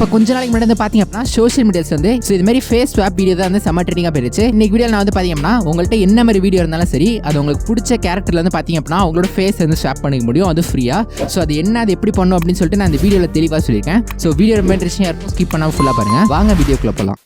இப்போ கொஞ்ச நாளைக்கு முன்னாடி பார்த்தீங்க அப்படின்னா சோஷியல் மீடியாஸ் வந்து இது மாதிரி FaceSwap வீடியோ தான் வந்து செம்ம ட்ரெண்டிங்காக போயிருச்சு. இன்னைக்கு வீடியோ நான் வந்து பார்த்தீங்கன்னா உங்கள்கிட்ட என்ன மாதிரி வீடியோ இருந்தாலும் சரி, அது உங்களுக்கு பிடிச்ச கேரக்டர்ல வந்து பார்த்தீங்க அப்படின்னா உங்களோட ஃபேஸ் வந்து ஸ்வாப் பண்ணிக்க முடியும், அது ஃப்ரீயா. ஸோ அது என்ன, அது எப்படி பண்ணும் அப்படின்னு சொல்லிட்டு நான் இந்த வீடியோவில் தெளிவாக சொல்லியிருக்கேன். ஸோ வீடியோ ரொம்ப இன்ட்ரெஸ்டிங்காக இருக்கும், ஸ்கிப் பண்ணாமல் ஃபுல்லாக பாருங்க. வாங்க வீடியோக்குள்ள போகலாம்.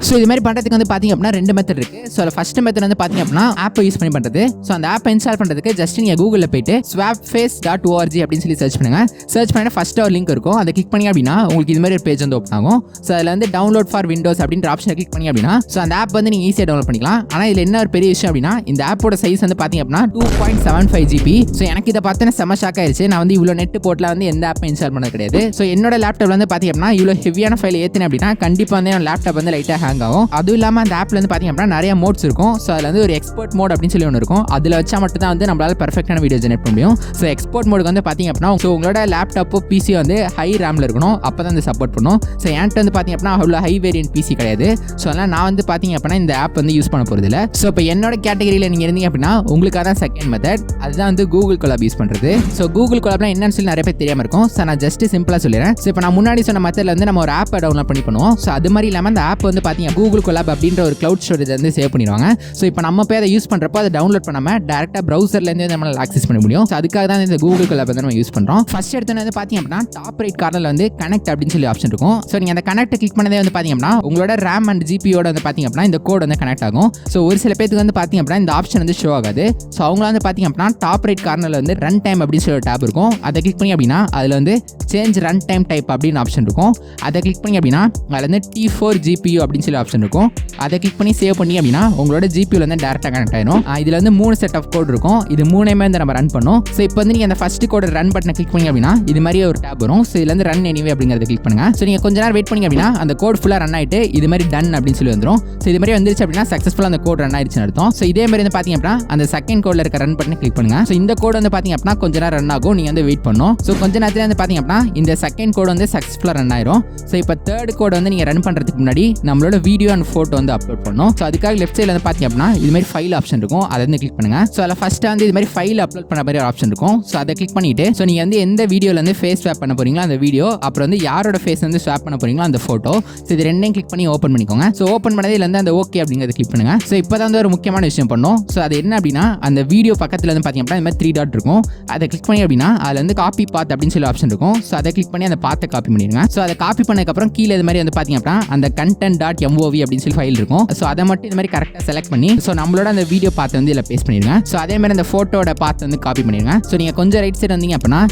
ஸோ இது மாதிரி பண்ணுறதுக்கு வந்து பார்த்தீங்க அப்படின்னா 2 மெத்தட் இருக்குது. ஸோ அதில் ஃபஸ்ட் மெத்தட் வந்து பார்த்தீங்க அப்படின்னா ஆப்பை யூஸ் பண்ணி பண்ணுறது. ஸோ அந்த ஆப்பை இன்ஸ்டால் பண்ணுறதுக்கு ஜஸ்ட் நீங்கள் கூகுளில் போயிட்டு swapface.org அப்படின்னு சொல்லி சர்ச் பண்ணுங்க. சர்ச் பண்ணிட்டு ஃபஸ்ட்டு ஒரு லிங்க் இருக்கும், அதை கிளிக் பண்ணி அப்படின்னா உங்களுக்கு இது மாதிரி ஒரு பேஜ் வந்து ஓப்பன் ஆகும். ஸோ அதில் வந்து டவுன்லோட் ஃபார் விண்டோஸ் அப்படின்ற ஆப்ஷனை கிளிக் பண்ணி அப்படின்னா ஸோ அந்த ஆப் வந்து நீங்கள் ஈஸியாக டவுன்லோட் பண்ணிக்கலாம். ஆனால் இதில் என்ன ஒரு பெரிய விஷயம் அப்படின்னா இந்த ஆப்போட சைஸ் வந்து பார்த்தீங்க அப்படின்னா 2.75 GB. ஸோ எனக்கு இதை பார்த்தோன்னா செம்ம ஷாக் ஆயிடுச்சு. நான் வந்து இவ்வளோ நெட் போட்டில் வந்து எந்த ஆப்பை இன்ஸ்டால் பண்ணது கிடையாது. ஸோ என்னோட லேப்டாப் வந்து பார்த்தீங்க அப்படின்னா இவ்வளோ ஹெவியான ஃபைல் ஏற்றினேன் அப்படின்னா கண்டிப்பாக வந்து என் லேப்டாப் வந்து லைட்டாக ஹேங் ஆகும். அதுவும் அந்த ஆப்ல வந்து பாத்தீங்க அப்படின்னா நிறைய மோட்ஸ் இருக்கும். ஸோ அதில் வந்து ஒரு எக்ஸ்போர்ட் மோட் அப்படின்னு சொல்லி ஒன்று இருக்கும். அதில் வச்சா மட்டும் தான் வந்து நம்மளால பெர்ஃபெக்டான வீடியோ ஜெனரேட் பண்ண முடியும். ஸோ எக்ஸ்போர்ட் மோடுக்கு வந்து பாத்தீங்க அப்படின்னா ஸோ உங்களோட லேப்டாப்போ பிசி வந்து ஹை ரேம்ல இருக்கணும், அப்போ தான் வந்து சப்போர்ட் பண்ணும். ஸோ என்கிட்ட வந்து பாத்தீங்க அப்படின்னா அவ்வளோ ஹை வேரியன்ட் பிசி கிடையாது. ஸோ அதனால் நான் வந்து பாத்தீங்க அப்படின்னா இந்த ஆப் வந்து யூஸ் பண்ண போகிறது இல்லை. ஸோ இப்போ என்னோட கேட்டகரியில் நீங்கள் இருந்தீங்க அப்படின்னா உங்களுக்காக தான் செகண்ட் மெத்தட், அதுதான் வந்து Google Colab யூஸ் பண்ணுறது. ஸோ Google Colabனா என்னன்னு சொல்லி நிறைய பேர் தெரியாமல் இருக்கும். ஸோ நான் ஜஸ்ட் சிம்பிளாக சொல்லிடுறேன். ஸோ இப்போ நான் முன்னாடி சொன்ன மெத்தட்ல வந்து நம்ம ஒரு ஆப்பை டவுன்லோட் பண்ணி பண்ணுவோம். ஸோ அது மாதிரி இல்லாமல் அந்த ஆப் வந்து பாத்தீங்க Google Colab அப்படின்ற ஒரு கிளவுட் ஸ்டோரேஜ் வந்து சேவ் பண்ணிடுவாங்க. ஸோ இப்போ நம்ம போய் அதை யூஸ் பண்ணுறப்போ அதை டவுன்லோட் பண்ணாமல் டேரெக்டாக ப்ரௌசர்லேருந்து நம்மளால் ஆக்சஸ் பண்ண முடியும். ஸோ அதுக்காக தான் இந்த Google Colab வந்து நம்ம யூஸ் பண்ணுறோம். ஃபர்ஸ்ட் எடுத்து வந்து பார்த்தீங்க அப்படின்னா டாப் ரைட் கார்னரில் வந்து கனெக்ட் அப்படின்னு சொல்லி ஆப்ஷன் இருக்கும். ஸோ நீங்கள் அந்த கனெக்ட் கிளிக் பண்ணதே வந்து பார்த்தீங்க அப்படின்னா உங்களோட ரேம் அண்ட் ஜிபியோட வந்து பார்த்தீங்க அப்படின்னா இந்த கோட் வந்து கனெக்ட் ஆகும். ஸோ ஒரு சில பேருக்கு வந்து பார்த்தீங்க அப்படின்னா இந்த ஆப்ஷன் வந்து ஷோ ஆகாது. ஸோ அவங்க வந்து பார்த்தீங்க அப்படின்னா டாப் ரைட் கார்னரில் வந்து ரன் டைம் அப்படின்னு சொல்லி ஒரு டேப் இருக்கும். அதை கிளிக் பண்ணி அப்படின்னா அதில் வந்து சேஞ்ச் ரன் டைம் டைப் அப்படின்னு ஆப்ஷன் இருக்கும். அதை கிளிக் பண்ணி அப்படின்னா அதில் வந்து T4 GPU அப்படின்னு சொல்லி ஆப்ஷன் இருக்கும். அதை கிளிக் பண்ணி சேவ் பண்ணி அப்படின்னா உங்களோட ஜிபியூல வந்து டேரக்டாக கனெக்ட் ஆயிடும். இதில் வந்து 3 செட் ஆஃப் கோட் இருக்கும். இது 3மே வந்து நம்ம ரன் பண்ணோம். ஸோ இப்போ வந்து நீங்கள் அந்த ஃபர்ஸ்ட் கோட் ரன் பட்டனை கிளிக் பண்ணி அப்படின்னா இது மாதிரி ஒரு டேப் வரும். ஸோ இதுல வந்து ரன் எனிவே அப்படிங்கிறத கிளிக் பண்ணுங்க. ஸோ நீங்கள் கொஞ்ச நேரம் வெயிட் பண்ணி அப்படின்னா அந்த கோட் ஃபுல்லாக ரன் ஆகிட்டு இது மாதிரி டன் அப்படின்னு சொல்லி வந்துடும். ஸோ இது மாதிரி வந்துருச்சு அப்படின்னா சக்ஸஸ்ஃபுல்லாக அந்த கோட் ரன் ஆயிடுச்சுன்னு அர்த்தம். ஸோ இதே மாதிரி வந்து பார்த்தீங்க அப்படின்னா அந்த செகண்ட் கோட்ல இருக்க ரன் பட்டனை கிளிக் பண்ணுங்க. ஸோ இந்த கோட் வந்து பார்த்தீங்க அப்படின்னா கொஞ்ச நேரம் ரன் ஆகும், நீங்கள் வந்து வெயிட் பண்ணணும். ஸோ கொஞ்ச நேரத்தில் வந்து பார்த்தீங்க அப்படின்னா இந்த செகண்ட் கோட் வந்து சக்ஸஸ்ஃபுல்லாக ரன் ஆயிரும். ஸோ இப்போ தேர்ட் கோட் வந்து நீங்கள் ரன் பண்ணுறதுக்கு முன்னாடி நம்மளோட வீடியோ அண்ட் ஃபோட்டோ வந்து அப்லோட் பண்ணணும். ஸோ அதுக்காக லெஃப்ட் சைடில் வந்து பார்த்தீங்க அப்படின்னா இது மாதிரி ஃபைல் ஆப்ஷன் இருக்கும், அதை வந்து கிளிக் பண்ணுங்க. ஸோ அதில் ஃபர்ஸ்ட் வந்து இது மாதிரி ஃபைல் அப்லோட் பண்ண மாதிரி ஒரு ஆப்ஷன் இருக்கும். ஸோ அதை கிளிக் பண்ணிட்டு ஸோ நீங்கள் வந்து எந்த வீடியோவில் வந்து ஃபேஸ் ஸ்வாப் பண்ண போறீங்களோ அந்த வீடியோ, அப்புறம் வந்து யாரோட ஃபேஸ் வந்து ஸ்வாப் பண்ண போறீங்களோ அந்த ஃபோட்டோ, ஸோ இது ரெண்டையும் கிளிக் பண்ணி ஓப்பன் பண்ணிக்கோங்க. ஸோ ஓப்பன் பண்ணதே வந்து அந்த ஓகே அப்படிங்கிறத கிளிக் பண்ணுங்க. ஸோ இப்போ தான் வந்து ஒரு முக்கியமான விஷயம் பண்ணோம். ஸோ அது என்ன அப்படின்னா அந்த வீடியோ பக்கத்தில் வந்து பார்த்தீங்க அப்படின்னா இந்த மாதிரி 3 டாட் இருக்கும். அதை கிளிக் பண்ணி அப்படின்னா அதில் வந்து காப்பி பாத் அப்படின்னு சொல்லி ஆப்ஷன் இருக்கும். ஸோ அதை கிளிக் பண்ணி அந்த பாத்தை காப்பி பண்ணிடுங்க. ஸோ அதை காப்பி பண்ணதுக்கப்புறம் கீழே இது மாதிரி வந்து பார்த்தீங்க அப்படின்னா அந்த content.mov அப்படின்னு சொல்லி ஃபைல் இருக்கும். ஸோ அதை மட்டும் இது மாதிரி கரெக்டாக செலக்ட் பண்ணி ஸோ நம்மளோட அந்த வீடியோ பார்த்து வந்து இதில் பேஸ்ட் பண்ணிடுங்க. ஸோ அதே மாதிரி அந்த ஃபோட்டோட பார்த்து வந்து காப்பி பண்ணிடுங்க. ஸோ நீங்கள் கொஞ்சம் ரைட் சைடு வந்தீங்க அப்படின்னா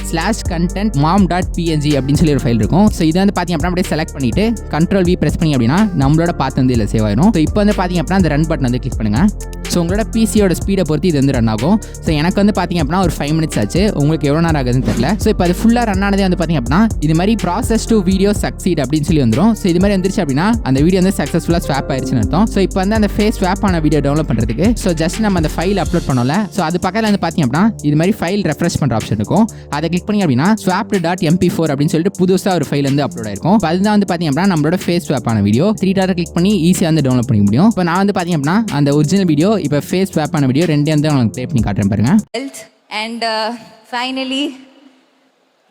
/content.mom.png அப்படின்னு சொல்லி ஒரு ஃபைல் இருக்கும். ஸோ இதை வந்து பார்த்தீங்க அப்படின்னா அப்படியே செலக்ட் பண்ணிட்டு Ctrl+V பிரஸ் பண்ணி அப்படின்னா நம்மளோட பார்த்து வந்து இதில் சேவ் ஆயிடும். ஸோ இப்போ வந்து பார்த்தீங்க அப்படின்னா அந்த ரன் பட்டன் வந்து கிளிக் பண்ணுங்க. ஸோ உங்களோட பிசியோட ஸ்பீடை பொறுத்து இது வந்து ரன் ஆகும். ஸோ எனக்கு வந்து பார்த்தீங்க அப்படின்னா ஒரு 5 minutes ஆச்சு, உங்களுக்கு எவ்வளோ நேரம் ஆகுதுன்னு தெரியல. ஸோ இப்போ அது ஃபுல்லாக ரன் ஆனதே வந்து பார்த்தீங்க அப்படின்னா இது மாதிரி ப்ராசஸ் டு வீடியோ சக்சீட் அப்படின்னு சொல்லி வந்துடும். ஸோ இது மாதிரி வந்துருச்சு அப்படின்னா அந்த வீடியோ வந்து சக்ஸஸ்ஃபுல்லாக ஸ்வாப் ஆயிடுச்சுன்னு அர்த்தம். ஸோ இப்போ வந்து அந்த ஃபேஸ் ஸ்வாப் ஆன வீடியோ டவுன்லோட் பண்ணுறதுக்கு ஸோ ஜஸ்ட் நம்ம அந்த ஃபைல் அப்லோட் பண்ணோம்ல, ஸோ அது பக்கத்தில் வந்து பார்த்தீங்க அப்படின்னா இது மாதிரி ஃபைல் ரெஃப்ரெஷ் பண்ணுற ஆப்ஷன் இருக்கும். அதை கிளிக் பண்ணி அப்படின்னா swap.mp4 அப்படின்னு சொல்லிட்டு புதுசாக ஒரு ஃபைல் வந்து அப்லோட் ஆயிருக்கும். அதுதான் வந்து பார்த்தீங்க அப்படின்னா நம்மளோட ஃபேஸ் ஸ்வாப் ஆன வீடியோ 3 டாட் கிளிக் பண்ணி ஈஸியாக வந்து டவுன்லோட் பண்ணிக்க முடியும். இப்போ நான் வந்து பார்த்தீங்க அப்படின்னா அந்த ஒரிஜினல் வீடியோ இப்போ ஃபேஸ் ஸ்வாப் ஆன வீடியோ ரெண்டையும் வந்து உங்களுக்கு ப்ளே பண்ணி காட்டுறேன் பாருங்க. And finally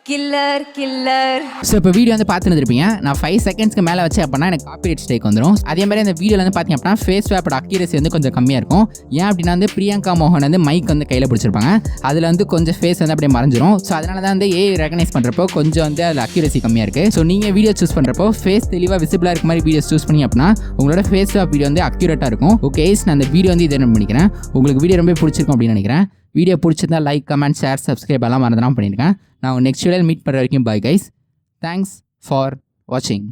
killer. ஸோ இப்போ வீடியோ வந்து பார்த்துட்டு இருப்பீங்க. நான் 5 செகண்ட்ஸ்க்கு மேலே வச்சு அப்படின்னா எனக்கு காப்பிரைட் ஸ்ட்ரைக் வந்துடும். அதே மாதிரி அந்த வீடியோவில் வந்து பார்த்தீங்க அப்படின்னா ஃபேஸ் ஸ்வாப்போட அக்யூரசி வந்து கொஞ்சம் கம்மியாக இருக்கும். ஏன் அப்படின்னா வந்து பிரியங்கா மோகன் வந்து மைக் வந்து கையில் பிடிச்சிருப்பாங்க, அதில் வந்து கொஞ்சம் ஃபேஸ் வந்து அப்படியே மறைஞ்சிரும். ஸோ அதனால தான் வந்து ரெகனைஸ் பண்ணுறப்போ கொஞ்சம் வந்து அதில் அக்யூரசி கம்மியாக இருக்குது. ஸோ நீங்கள் வீடியோ சூஸ் பண்ணுறப்போ ஃபேஸ் தெளிவாக விசிபிளாக இருக்க மாதிரி வீடியோ சூஸ் பண்ணி அப்படின்னா உங்களோட ஃபேஸ் ஸ்வாப் வீடியோ வந்து அக்யூரேட்டாக இருக்கும். ஓகே, நான் அந்த வீடியோ வந்து இதை பண்ணிக்கிறேன். உங்களுக்கு வீடியோ ரொம்ப பிடிச்சிருக்கும் அப்படின்னு நினைக்கிறேன். வீடியோ பிடிச்சிருந்தா லைக், கமெண்ட், ஷேர், சப்ஸ்கிரைப் எல்லாம் மறந்துடாமல் பண்ணியிருக்கேன். நான் நெக்ஸ்ட் வீடியோவில் மீட் பண்ணுற வரைக்கும் பாய் கைஸ். தேங்க்ஸ் ஃபார் வாட்சிங்.